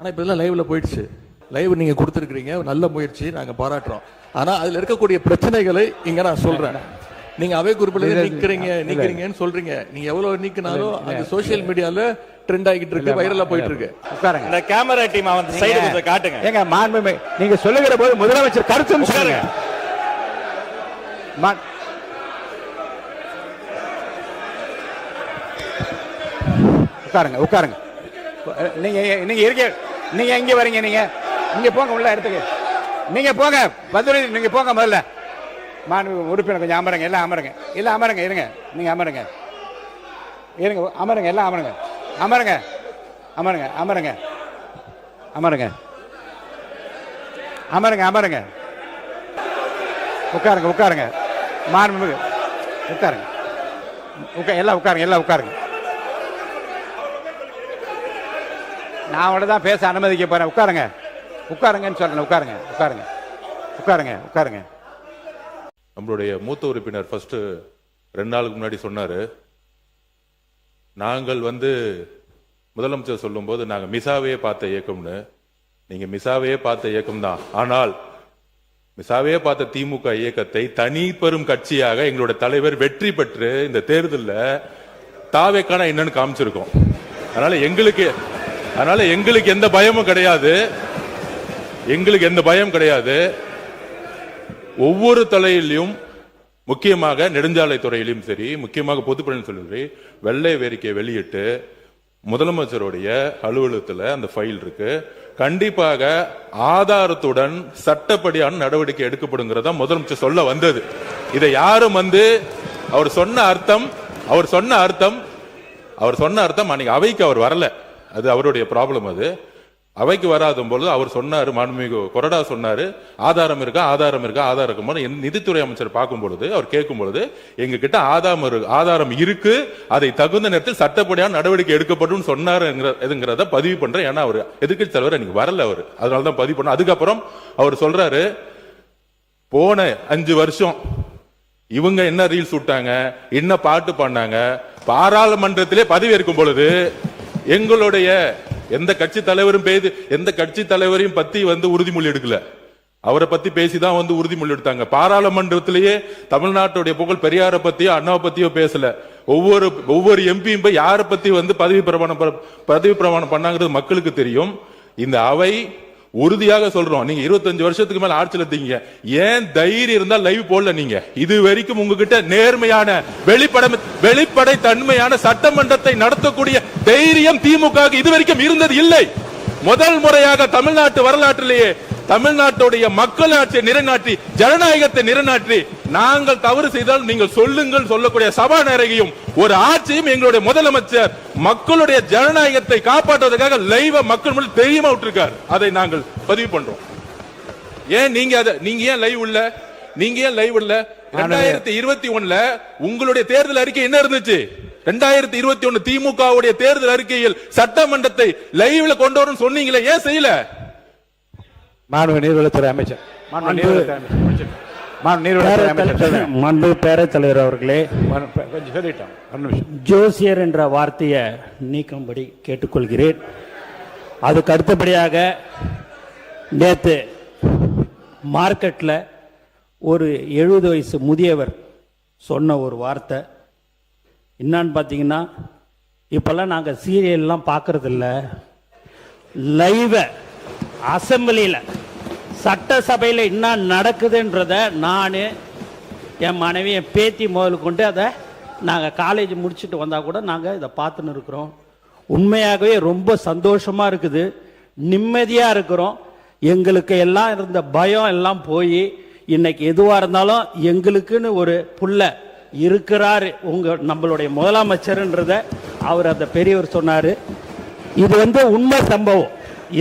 ஆனால் இப்போ இதெல்லாம் லைவ்ல போயிடுச்சு. லைவ் நீங்க கொடுத்துருக்கீங்க, நல்ல முயற்சி, நாங்க பாராட்டுறோம். ஆனா அதுல இருக்கக்கூடிய பிரச்சனைகளை இங்க நான் சொல்றேன். நீங்க அவை குறிப்பில் நீக்கிறீங்கன்னு சொல்றீங்க. நீங்க எவ்வளவு நீக்கினாலும் அது சோசியல் மீடியால ட்ரெண்ட் ஆகிட்டு இருக்கு, வைரலா போயிட்டு இருக்கு. உட்காருங்க. இந்த கேமரா டீம் அவன் சைடு கொஞ்சம் காட்டுங்க. ஏங்க மாண்புமிகு நீங்க சொல்லுகிற போது முதலமைச்சர் கருத்துன்னு சொல்லுங்க. உட்காருங்க உட்காருங்க. நீங்க நீங்க இருக்க, நீங்க எங்க வரீங்க? நீங்க இங்க போங்க, உள்ள இடத்துக்கு நீங்க போங்க. பதில் நீங்க போங்க முதல்ல. மாண்புமிகு உறுப்பினர் கொஞ்சம் அமருங்க, எல்லாம் அமருங்க, எல்லாம் அமருங்க. இருங்க, நீங்க அமருங்க, இருங்க, அமருங்க, எல்லாம் அமருங்க, அமருங்க, அமருங்க, அமருங்க, அமருங்க, அமருங்க, அமருங்க. உட்காருங்க உட்காருங்க. மாண்புமிகு உட்காருங்க, எல்லாம் உட்காருங்க, எல்லாம் உட்காருங்க. நான் அவங்கள தான் பேச அனுமதிக்க போறேன். உட்காருங்க உட்காருங்கன்னு சொல்றேன். உட்காருங்க உட்காருங்க உட்காருங்க உட்காருங்க. நம்மளுடைய மூத்த உறுப்பினர் ஃபர்ஸ்ட் 2 நாளுக்கு முன்னாடி சொன்னாரு, நாங்கள் முதலமைச்சர் சொல்லும் போது நாங்க மிசாவையே பார்த்த இயக்கம்னு. நீங்க மிசாவையே பார்த்த இயக்கம் தான். ஆனால் மிசாவையே பார்த்த திமுக இயக்கத்தை தனி பெரும் கட்சியாக எங்களுடைய தலைவர் வெற்றி பெற்று இந்த தேர்தலில் தாவேக்கான என்னன்னு காமிச்சிருக்கோம். அதனால எங்களுக்கு எந்த பயமும் கிடையாது. எங்களுக்கு எந்த பயம் கிடையாது. ஒவ்வொரு தலையிலும், முக்கியமாக நெடுஞ்சாலை துறையிலும் சரி, முக்கியமாக பொதுப்பணி சொல்லி வெள்ளை வேறிக்கை வெளியிட்டு முதலமைச்சருடைய அலுவலகத்தில் அந்த ஃபைல் இருக்கு. கண்டிப்பாக ஆதாரத்துடன் சட்டப்படியான நடவடிக்கை எடுக்கப்படுங்கிறதா முதலமைச்சர் சொல்ல வந்தது. இதை யாரும் அவர் சொன்ன அர்த்தம் அன்னைக்கு அவைக்கு அவர் வரல. அது அவருடைய ப்ராப்ளம். அது அவைக்கு வராத பொழுது அவர் சொன்னாரு, மாண்புமிகு கொறடா சொன்னாரு, ஆதாரம் இருக்கா ஆதாரம் இருக்கா ஆதாரம் இருக்கும்போது நிதித்துறை அமைச்சர் பார்க்கும் பொழுது அவர் கேட்கும் பொழுது எங்க கிட்ட ஆதாரம் இருக்கு, அதை தகுந்த நேரத்தில் சட்டப்படியான நடவடிக்கை எடுக்கப்படும் சொன்னாருங்கிறத பதிவு பண்றேன். ஏன்னா அவர் எதிர்க்கட்சி தலைவர் எனக்கு வரல, அவர் அதனாலதான் பதிவு பண்ண. அதுக்கப்புறம் அவர் சொல்றாரு, போன 5 வருஷம் இவங்க என்ன ரீல்ஸ் விட்டாங்க, என்ன பாட்டு பண்ணாங்க, பாராளுமன்றத்திலே பதவி ஏற்கும் பொழுது எங்களுடைய எந்த கட்சி தலைவரையும் பத்தி உறுதிமொழி எடுக்கல. அவரை பத்தி பேசிதான் உறுதிமொழி எடுத்தாங்க. பாராளுமன்றத்திலேயே தமிழ்நாட்டுடைய புகழ் பெரியாரை பத்தியோ அண்ணாவை பத்தியோ பேசல. ஒவ்வொரு எம்பியும் போய் யாரை பத்தி பதவி பிரமாணம் பண்ணாங்கிறது மக்களுக்கு தெரியும். இந்த அவை உறுதியாக சொல்றோம், நீங்க 25 வருஷத்துக்கு மேல ஆட்சியில் இருந்தீங்க, ஏன் தைரியம் இருந்தா லைவ் போடல? நீங்க இது வரைக்கும் உங்ககிட்ட நேர்மையான வெளிப்படை தன்மையான சட்டமன்றத்தை நடத்தக்கூடிய தைரியம் திமுக இதுவரைக்கும் இருந்தது இல்லை. முதல் முறையாக தமிழ்நாட்டு வரலாற்றிலேயே தமிழ்நாட்டுடைய மக்களாட்சியை நிலைநாட்டி ஜனநாயகத்தை நிலைநாட்டி நாங்கள் தவறு செய்தால் நீங்கள் சொல்லுங்கள் சொல்லக்கூடிய சபாநாயகியும் ஒரு ஆட்சியும் எங்களுடைய முதலமைச்சர் மக்களுடைய ஜனநாயகத்தை காப்பாற்றுவதற்காக லைவ மக்கள் முன்னாடி தெரியுமா விட்டுருக்கார். அதை நாங்கள் பதிவு பண்றோம். ஏன் நீங்க ஏன் லைவ் இல்ல? 2021 உங்களுடைய தேர்தல் அறிக்கை என்ன இருந்துச்சு? 2021 திமுகவுடைய தேர்தல் அறிக்கையில் சட்டமன்றத்தை லைவ்ல கொண்டு வரும் சொன்னீங்களே, ஏன் செய்யல? மாண்பு நீர்வளத்துறை அமைச்சர், மாண்பு பேரவைத் தலைவர் அவர்களே, கொஞ்சம் சொல்லிட்டோம். ஜோசியர் என்ற வார்த்தையை நீக்கும்படி கேட்டுக்கொள்கிறேன். அதுக்கு அடுத்தபடியாக நேற்று மார்க்கெட்டில் ஒரு 70 வயசு முதியவர் சொன்ன ஒரு வார்த்தை என்னான்னு பார்த்தீங்கன்னா, இப்போல்லாம் நாங்கள் சீரியல்லாம் பார்க்கறதில்ல, லைவை அசம்பிளியில் சட்டசபையில் என்ன நடக்குதுன்றத நான் என் மனைவி என் பேத்தி முதல் கொண்டு அதை நாங்கள் காலேஜ் முடிச்சுட்டு வந்தால் கூட நாங்கள் இதை பார்த்துன்னு இருக்கிறோம். உண்மையாகவே ரொம்ப சந்தோஷமாக இருக்குது, நிம்மதியாக இருக்கிறோம். எங்களுக்கு எல்லாம் இருந்த பயம் எல்லாம் போய் இன்னைக்கு எதுவாக இருந்தாலும் எங்களுக்குன்னு ஒரு புள்ள இருக்கிறாரு நம்மளுடைய முதலமைச்சர்ன்றத அவர் அந்த பெரியவர் சொன்னார். இது உண்மை சம்பவம்.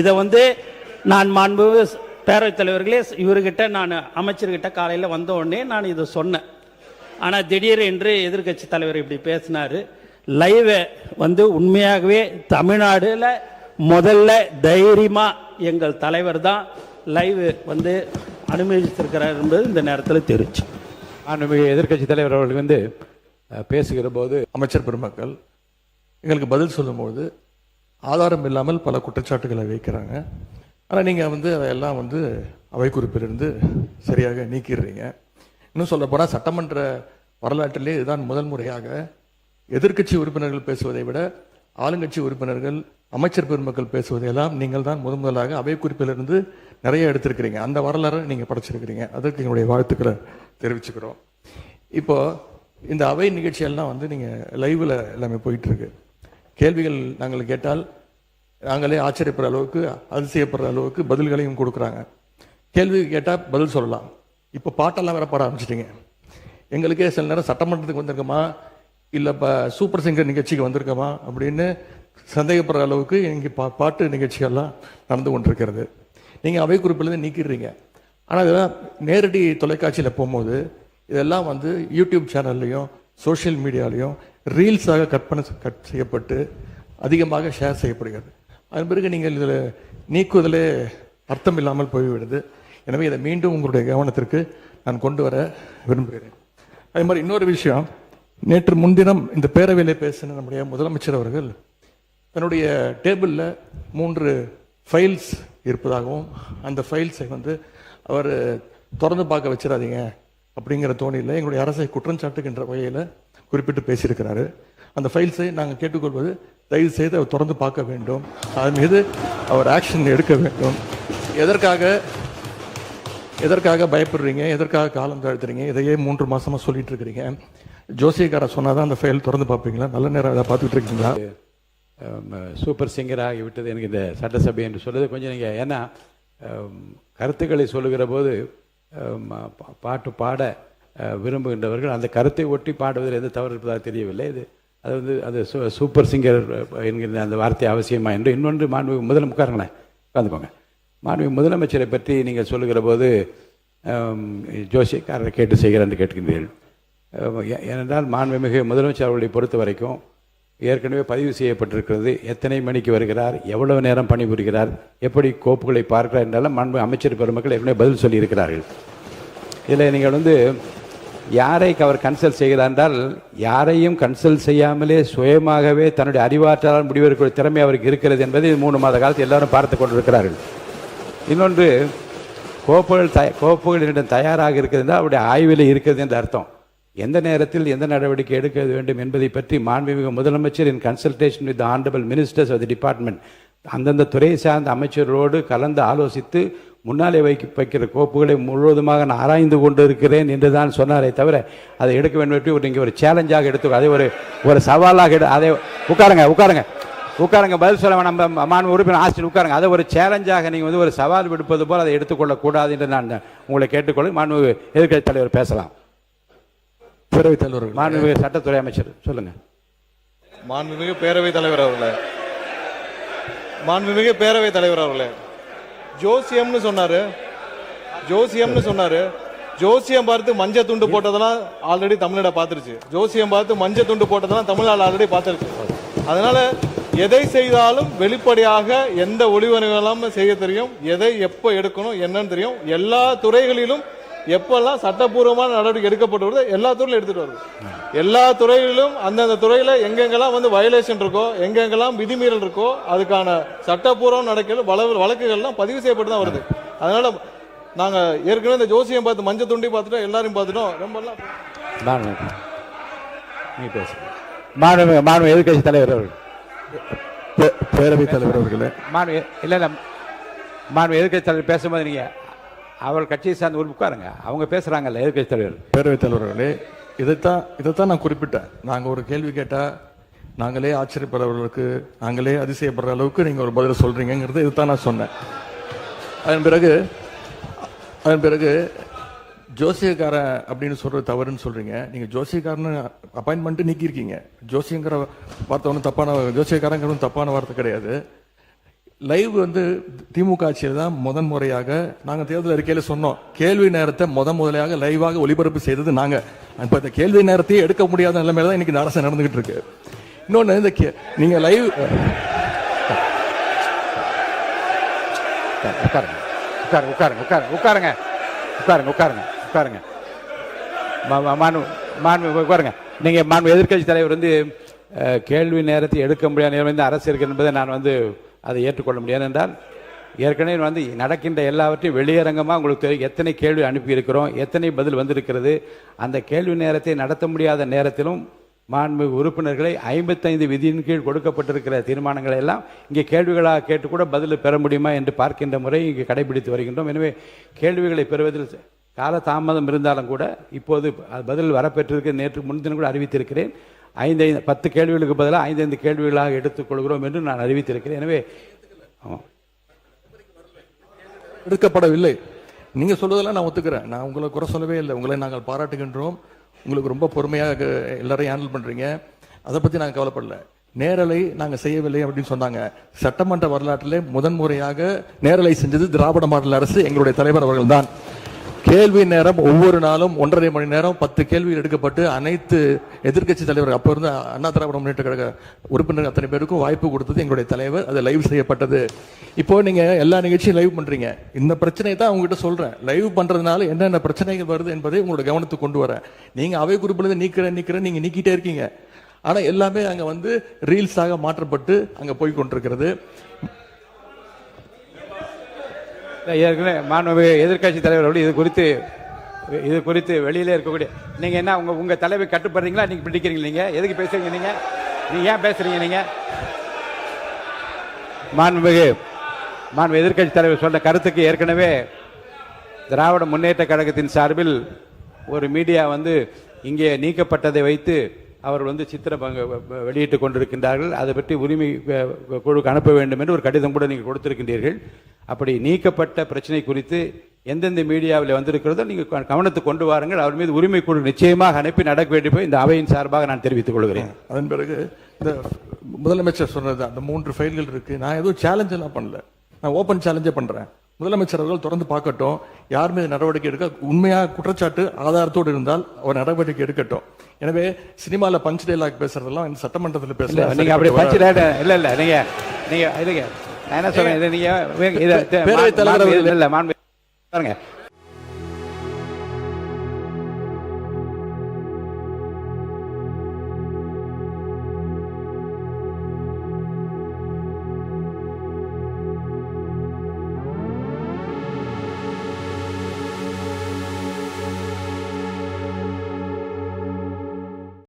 இதை நான் மாண்பு பேரவைத் தலைவர்களே, இவர்கிட்ட நான் அமைச்சர்கிட்ட காலையில் வந்த உடனே நான் இதை சொன்னேன். ஆனால் திடீர் என்று எதிர்கட்சி தலைவர் இப்படி பேசினார். லைவை உண்மையாகவே தமிழ்நாடுல முதல்ல தைரியமாக எங்கள் தலைவர் தான் லைவ் அனுமதிச்சிருக்கிறார் என்பது இந்த நேரத்தில் தெரிஞ்சு. எதிர்கட்சி தலைவர் அவர்கள் பேசுகிற போது அமைச்சர் பெருமக்கள் எங்களுக்கு பதில் சொல்லும்போது ஆதாரம் இல்லாமல் பல குற்றச்சாட்டுகளை வைக்கிறாங்க. ஆனால் நீங்கள் வந்து அதையெல்லாம் வந்து அவை குறிப்பிலிருந்து சரியாக நீக்கிடுறீங்க. இன்னும் சொல்ல போனால் சட்டமன்ற வரலாற்றிலே இதுதான் முதல் முறையாக எதிர்க்கட்சி உறுப்பினர்கள் பேசுவதை விட ஆளுங்கட்சி உறுப்பினர்கள், அமைச்சர் பெருமக்கள் பேசுவதையெல்லாம் நீங்கள் தான் முதலாக அவை குறிப்பிலிருந்து நிறைய எடுத்திருக்கிறீங்க. அந்த வரலாறு நீங்கள் படைச்சிருக்கிறீங்க. அதற்கு எங்களுடைய வாழ்த்துக்களை தெரிவிச்சுக்கிறோம். இப்போ இந்த அவை நிகழ்ச்சியெல்லாம் வந்து நீங்கள் லைவில் எல்லாமே போயிட்டுருக்கு. கேள்விகள் நாங்கள் கேட்டால் நாங்களே ஆச்சரியப்படுற அளவுக்கு, அதிசயப்படுற அளவுக்கு பதில்களையும் கொடுக்குறாங்க. கேள்வி கேட்டால் பதில் சொல்லலாம். இப்போ பாட்டெல்லாம் வேற பாட ஆரம்பிச்சிட்டிங்க. எங்களுக்கே சில நேரம் சட்டமன்றத்துக்கு வந்திருக்கோமா இல்லை இப்போ சூப்பர் சிங்கர் நிகழ்ச்சிக்கு வந்திருக்கோமா அப்படின்னு சந்தேகப்படுற அளவுக்கு இங்கே பாட்டு நிகழ்ச்சிகள்லாம் நடந்து கொண்டிருக்கிறது. நீங்கள் அவை குறிப்பிலேருந்து நீக்கிடுறீங்க. ஆனால் இதெல்லாம் நேரடி தொலைக்காட்சியில் போகும்போது இதெல்லாம் வந்து யூடியூப் சேனல்லையும் சோஷியல் மீடியாலையும் ரீல்ஸாக கட் செய்யப்பட்டு அதிகமாக ஷேர் செய்யப்படுகிறது. அதன் பிறகு நீங்கள் இதில் நீக்குவதிலே அர்த்தம் இல்லாமல் போய்விடுது. எனவே இதை மீண்டும் உங்களுடைய கவனத்திற்கு நான் கொண்டு வர விரும்புகிறேன். அதே மாதிரி இன்னொரு விஷயம், நேற்று முன்தினம் இந்த பேரவையிலே பேசின நம்முடைய முதலமைச்சர் அவர்கள் தன்னுடைய டேபிளில் 3 ஃபைல்ஸ் இருப்பதாகவும் அந்த ஃபைல்ஸை வந்து அவர் திறந்து பார்க்க வச்சிடாதீங்க அப்படிங்கிற தோணியில் எங்களுடைய அரசை குற்றம் சாட்டுகின்ற வகையில் குறிப்பிட்டு பேசியிருக்கிறாரு. அந்த ஃபைல்ஸை நாங்கள் கேட்டுக்கொள்வது, தயவு செய்து அவர் திறந்து பார்க்க வேண்டும், அதன் மீது அவர் ஆக்ஷன் எடுக்க வேண்டும். எதற்காக பயப்படுறீங்க, எதற்காக காலம் தாழ்த்துறீங்க? இதையே 3 மாசமா சொல்லிட்டு இருக்கிறீங்க. ஜோசியக்கார சொன்னாதான் அந்த ஃபைல் திறந்து பார்ப்பீங்களா? நல்ல நேரம் அதை பார்த்துட்டு இருக்கீங்களா? சூப்பர் சிங்கர் ஆகிவிட்டது எனக்கு இந்த சட்டசபை என்று சொல்வது கொஞ்சம் நீங்கள், ஏன்னா கருத்துக்களை சொல்லுகிற போது பாட்டு பாட விரும்புகின்றவர்கள் அந்த கருத்தை ஒட்டி பாடுவதில் எந்த தவறு இருப்பதாக தெரியவில்லை. அது வந்து அது சூப்பர் சிங்கர் என்கிற அந்த வார்த்தை அவசியமா என்று. இன்னொன்று, மாண்புமிகு உட்காருங்களேன், உட்காந்துக்கோங்க. மாண்புமிகு முதலமைச்சரை பற்றி நீங்கள் சொல்லுகிற போது ஜோசியக்காரரை கேட்டு செய்கிறேன் என்று கேட்கின்றீர்கள். ஏனென்றால் மாண்புமிகு முதலமைச்சர் அவர்களை பொறுத்த வரைக்கும் ஏற்கனவே பதிவு செய்யப்பட்டிருக்கிறது. எத்தனை மணிக்கு வருகிறார், எவ்வளவு நேரம் பணிபுரிகிறார், எப்படி கோப்புகளை பார்க்கிறார் என்றாலும் மாண்பு அமைச்சர் பெருமக்கள் ஏற்கனவே பதில் சொல்லியிருக்கிறார்கள். இதில் நீங்கள் வந்து யாரை அவர் கன்சல்ட் செய்கிறார் என்றால், யாரையும் கன்சல்ட் செய்யாமலே சுயமாகவே தன்னுடைய அறிவாற்றலால் முடிவெடுக்கிற திறமை அவருக்கு இருக்கிறது என்பதை 3 மாத காலத்தில் எல்லாரும் பார்த்து கொண்டிருக்கிறார்கள். இன்னொன்று, கோப்புகள் என்னிடம் தயாராக இருக்கிறது என்றால் அவருடைய ஆய்வில் இருக்கிறது என்று அர்த்தம். எந்த நேரத்தில் எந்த நடவடிக்கை எடுக்க வேண்டும் என்பதை பற்றி மாண்புமிகு முதலமைச்சர் இன் consultation with honourable ministers of the department அந்தந்த துறை சார்ந்த அமைச்சரோடு கலந்து ஆலோசித்து முன்னாலே வைக்கிற கோப்புகளை முழுவதுமாக நான் ஆராய்ந்து கொண்டு இருக்கிறேன் என்று தான் சொன்னாரே தவிர அதை எடுக்க வேண்டும் நீங்கள் ஒரு சேலஞ்சாக எடுத்து அதை ஒரு சவாலாக அதை உட்காருங்க பதில் சொல்ல நம்ம மாண்பு உறுப்பினர் ஆஸ்டின் உட்காருங்க. அதை ஒரு சேலஞ்சாக நீங்கள் வந்து ஒரு சவால் விடுப்பது போல் அதை எடுத்துக்கொள்ளக்கூடாது என்று நான் உங்களை கேட்டுக்கொள்ள. மாண்பு எதிர்க்கட்சி தலைவர் பேசலாம். பேரவைத் தலைவர், மாண்புமிகு சட்டத்துறை அமைச்சர் சொல்லுங்க. மாண்புமிகு பேரவைத் தலைவர் அவர்களே, மாண்புமிகு பேரவைத் தலைவர் அவர்களே, ஜோசியம்னு சொன்னாரு. ஜோசியம் பார்த்து மஞ்சள் துண்டு போட்டதெல்லாம் ஆல்ரெடி தமிழ்நாடு பார்த்துருச்சு. ஜோசியம் பார்த்து மஞ்சள் துண்டு போட்டதெல்லாம் தமிழ்நாடு ஆல்ரெடி பார்த்துருச்சு. அதனால எதை செய்தாலும் வெளிப்படையாக எந்த ஒளிவரையும் செய்ய தெரியும், எதை எப்போ எடுக்கணும் என்னன்னு தெரியும். எல்லா துறைகளிலும் எப்பெல்லாம் சட்டப்பூர்வமான நடவடிக்கை எடுக்கப்பட்டு வருது எல்லா துறையிலும் எடுத்துட்டு வருது. எல்லா துறைகளிலும் அந்தந்த துறையில எங்கெங்கெல்லாம் வந்து வயலேஷன் இருக்கோ, எங்கெங்கெல்லாம் விதிமீறல் இருக்கோ, அதுக்கான சட்டப்பூர்வம் நடக்கிற வழக்குகள்லாம் பதிவு செய்யப்பட்டு தான் வருது. அதனால நாங்க ஏற்கனவே இந்த ஜோசியம் பார்த்து மஞ்சள் துண்டி பார்த்துட்டோம், எல்லாரையும் பார்த்துட்டோம். ரொம்ப எதிர்கட்சி தலைவர் அவர்கள், பேரவைத் தலைவர் அவர்களே, எதிர்கட்சி தலைவர் பேசும்போது நீங்க அவர் கட்சியை சார்ந்த ஒரு உட்காருங்க, அவங்க பேசுறாங்கல்ல எதிர்கட்சி தலைவர். பேரவைத் தலைவர்களே, இதைத்தான் நான் குறிப்பிட்டேன். நாங்கள் ஒரு கேள்வி கேட்டால் நாங்களே ஆச்சரியப்படுறவர்களுக்கு, நாங்களே அதிசயப்படுற அளவுக்கு நீங்கள் ஒரு பதில் சொல்றீங்கிறது இதுதான் நான் சொன்னேன். அதன் பிறகு ஜோசியக்காரன் அப்படின்னு சொல்றது தவறுன்னு சொல்றீங்க. நீங்க ஜோசியக்காரன்னு அப்பாயின்மெண்ட் நீக்கியிருக்கீங்க. ஜோசியங்கிற வார்த்தை ஒன்றும் தப்பான, ஜோசியக்காரங்கிறது தப்பான வார்த்தை கிடையாது. லைவ் வந்து திமுக ஆட்சியில் தான் முதன்முறையாக நாங்கள் தேர்தல் அறிக்கையில் சொன்னோம், கேள்வி நேரத்தை முதலையாக லைவாக ஒளிபரப்பு செய்தது நாங்கள். இப்போ இந்த கேள்வி நேரத்தையே எடுக்க முடியாத நிலைமையில தான் இன்னைக்கு இந்த அரசு நடந்துகிட்டு இருக்கு. இன்னொன்று, இந்த நீங்க லைவ் உட்காருங்க. நீங்க எதிர்கட்சி தலைவர் வந்து கேள்வி நேரத்தை எடுக்க முடியாத நிலைமை இந்த அரசு இருக்கு என்பதை நான் அதை ஏற்றுக்கொள்ள முடியாது. என்றால் ஏற்கனவே நடக்கின்ற எல்லாவற்றையும் வெளியரங்கமாக உங்களுக்கு தெரியும். எத்தனை கேள்வி அனுப்பியிருக்கிறோம், எத்தனை பதில் வந்திருக்கிறது. அந்த கேள்வி நேரத்தை நடத்த முடியாத நேரத்திலும் மாண்புமிகு உறுப்பினர்களை 55 விதியின் கீழ் கொடுக்கப்பட்டிருக்கிற தீர்மானங்களை எல்லாம் இங்கே கேள்விகளாக கேட்டு கூட பதில் பெற முடியுமா என்று பார்க்கின்ற முறை இங்கே கடைபிடித்து வருகின்றோம். எனவே கேள்விகளை பெறுவதில் கால தாமதம் இருந்தாலும் கூட இப்போது பதில் வரப்பெற்றிருக்க நேற்று முன்தினம் கூட அறிவித்திருக்கிறேன். 10 கேள்விகளுக்கு பதிலாக 5 கேள்விகளாக எடுத்துக்கொள்கிறோம் என்று நான் அறிவித்திருக்கிறேன். எனவே எடுக்கப்படவில்லை. நீங்க சொல்வதெல்லாம் நான் ஒத்துக்கிறேன். நான் உங்களை குறை சொல்லவே இல்லை. உங்களை நாங்கள் பாராட்டுகின்றோம். உங்களுக்கு ரொம்ப பொறுமையாக எல்லாரையும் ஹேண்டில் பண்றீங்க. அதை பத்தி நாங்கள் கவலைப்படல. நேரலை நாங்க செய்யவில்லை அப்படின்னு சொன்னாங்க. சட்டமன்ற வரலாற்றிலே முதன்முறையாக நேரலை செஞ்சது திராவிட மாடல் அரசு, எங்களுடைய தலைவர் அவர்கள் தான். கேள்வி நேரம் ஒவ்வொரு நாளும் 1.5 மணி நேரம் 10 கேள்விகள் எடுக்கப்பட்டு அனைத்து எதிர்க்கட்சி தலைவர் அப்ப இருந்த அண்ணா திராவிட முன்னேற்ற கழக உறுப்பினர்கள் அத்தனை பேருக்கும் வாய்ப்பு கொடுத்தது எங்களுடைய தலைவர். அது லைவ் செய்யப்பட்டது. இப்போ நீங்க எல்லா நிகழ்ச்சியும் லைவ் பண்றீங்க. இந்த பிரச்சனையை தான் உங்ககிட்ட சொல்றேன். லைவ் பண்றதுனால என்னென்ன பிரச்சனைகள் வருது என்பதை உங்களோட கவனத்துக்கு கொண்டு வரேன். நீங்க அவை குறிப்பில் நீக்கிறேன் நீங்க நீக்கிட்டே இருக்கீங்க. ஆனா எல்லாமே அங்க ரீல்ஸாக மாற்றப்பட்டு அங்க போய் கொண்டிருக்கிறது. ஏற்கனவே மாண்புமிகு எதிர்க்கட்சி தலைவர்கள் இது குறித்து வெளியிலே இருக்கக்கூடிய நீங்க என்ன உங்க தலைவை கட்டுப்படுறீங்களா? நீங்க பிடிக்கிறீங்க? நீங்க எதுக்கு பேசுறீங்க? நீங்க ஏன் பேசுறீங்க? நீங்க மாண்புமிகு எதிர்க்கட்சி தலைவர் சொன்ன கருத்துக்கு ஏற்கனவே திராவிட முன்னேற்ற கழகத்தின் சார்பில் ஒரு மீடியா இங்கே நீக்கப்பட்டதை வைத்து அவர்கள் சித்திரம் வெளியிட்டுக் கொண்டிருக்கின்றார்கள். அதை பற்றி உரிமை குழுக்கு அனுப்ப வேண்டும் என்று ஒரு கடிதம் கூட நீங்கள் கொடுத்திருக்கின்றீர்கள். அப்படி நீக்கப்பட்ட பிரச்சனை குறித்து எந்தெந்த மீடியாவில் வந்திருக்கிறதோ நீங்கள் கவனத்துக்கு கொண்டு வாருங்கள். அவர் மீது உரிமை குழு நிச்சயமாக அனுப்பி நடக்க வேண்டும் இந்த அவையின் சார்பாக நான் தெரிவித்துக் கொள்கிறேன். அதன் பிறகு இந்த முதலமைச்சர் சொன்னது அந்த 3 ஃபைல்கள் இருக்கு. நான் எதுவும் சேலஞ்ச் எல்லாம் பண்ணல. நான் ஓபன் சேலஞ்சே பண்றேன். முதலமைச்சர் அவர்கள் தொடர்ந்து பார்க்கட்டும். யார் மீது நடவடிக்கை எடுக்க உண்மையாக குற்றச்சாட்டு ஆதாரத்தோடு இருந்தால் அவர் நடவடிக்கை எடுக்கட்டும். எனவே சினிமால பஞ்ச் டைலாக் பேசுறதெல்லாம் இந்த சட்டமன்றத்தில் பேசல. நீங்க அப்படி பஞ்ச் டைலாக் இல்ல நீங்க நான் என்ன சொல்றேன், நீங்க பேரவைத் தலைவர் இல்ல பாருங்க